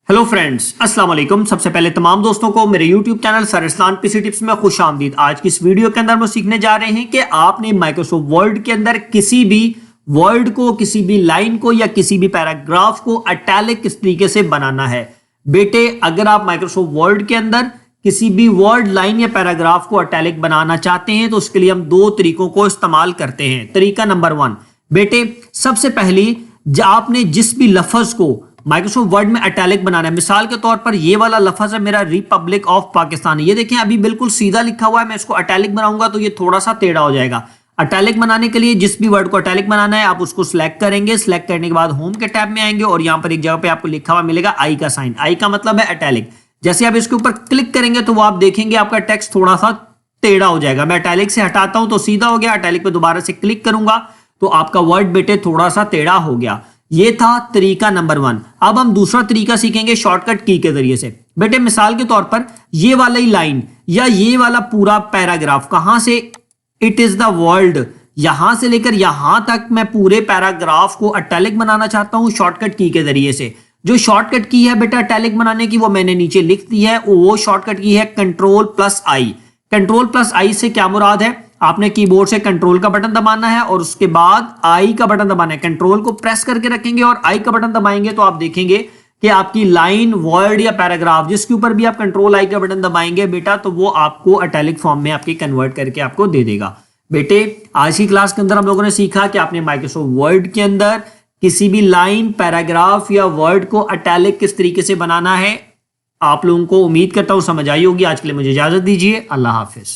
Hello friends, अस्सलाम वालेकुम। सबसे पहले तमाम दोस्तों को मेरे YouTube चैनल सर इस्लान पीसी टिप्स में खुश आमदीद। आज की इस वीडियो के अंदर हम सीखने जा रहे हैं कि आपने माइक्रोसॉफ्ट वर्ड के अंदर किसी भी वर्ड को, किसी भी लाइन को या किसी भी पैराग्राफ को इटैलिक किस तरीके से बनाना है। बेटे, अगर आप माइक्रोसॉफ्ट वर्ड के अंदर किसी भी वर्ड, लाइन या पैराग्राफ को इटैलिक बनाना चाहते हैं तो उसके लिए हम दो तरीकों को इस्तेमाल करते हैं। तरीका नंबर 1, बेटे सबसे पहले आपने जिस भी लफ्ज को माइक्रोसॉफ्ट वर्ड में इटैलिक बनाना है। मिसाल के तौर पर ये वाला लफ्ज है मेरा रिपब्लिक ऑफ पाकिस्तान। ये देखें अभी बिल्कुल सीधा लिखा हुआ है, मैं इसको इटैलिक बनाऊंगा तो ये थोड़ा सा टेढ़ा हो जाएगा। इटैलिक बनाने के लिए जिस भी वर्ड को इटैलिक बनाना है आप उसको सिलेक्ट करेंगे। सिलेक्ट करने के बाद होम के टैब में आएंगे और यहां पर एक जगह पे आपको लिखा हुआ मिलेगा आई का साइन। आई का मतलब है इटैलिक। जैसे आप इसके ऊपर क्लिक करेंगे तो वो आप देखेंगे आपका टेक्स्ट थोड़ा सा टेढ़ा हो जाएगा। मैं इटैलिक से हटाता हूं तो सीधा हो गया। इटैलिक पे दोबारा से क्लिक करूंगा तो आपका वर्ड बेटे थोड़ा सा टेढ़ा हो गया। ये था तरीका नंबर 1। अब हम दूसरा तरीका सीखेंगे शॉर्टकट की के जरिए से। बेटे मिसाल के तौर पर ये वाली लाइन या ये वाला पूरा पैराग्राफ, कहां से, इट इज द वर्ल्ड, यहां से लेकर यहां तक मैं पूरे पैराग्राफ को इटैलिक बनाना चाहता हूं शॉर्टकट की के जरिए से। जो शॉर्टकट की है बेटा इटैलिक बनाने की वो मैंने नीचे लिख दी है। वो शॉर्टकट की है Ctrl+I। Ctrl+I से क्या मुराद है, आपने कीबोर्ड से कंट्रोल का बटन दबाना है और उसके बाद आई का बटन दबाना है। कंट्रोल को प्रेस करके रखेंगे और आई का बटन दबाएंगे तो आप देखेंगे कि आपकी लाइन, वर्ड या पैराग्राफ जिसके ऊपर भी आप Ctrl+I का बटन दबाएंगे बेटा तो वो आपको इटैलिक फॉर्म में आपकी कन्वर्ट करके आपको दे देगा। बेटे आज की क्लास के अंदर हम लोगों ने सीखा कि आपने माइक्रोसॉफ्ट वर्ड के अंदर किसी भी लाइन, पैराग्राफ या वर्ड को इटैलिक किस तरीके से बनाना है। आप लोगों को उम्मीद करता हूं समझ आई होगी। आज के लिए मुझे इजाजत दीजिए। अल्लाह हाफिज।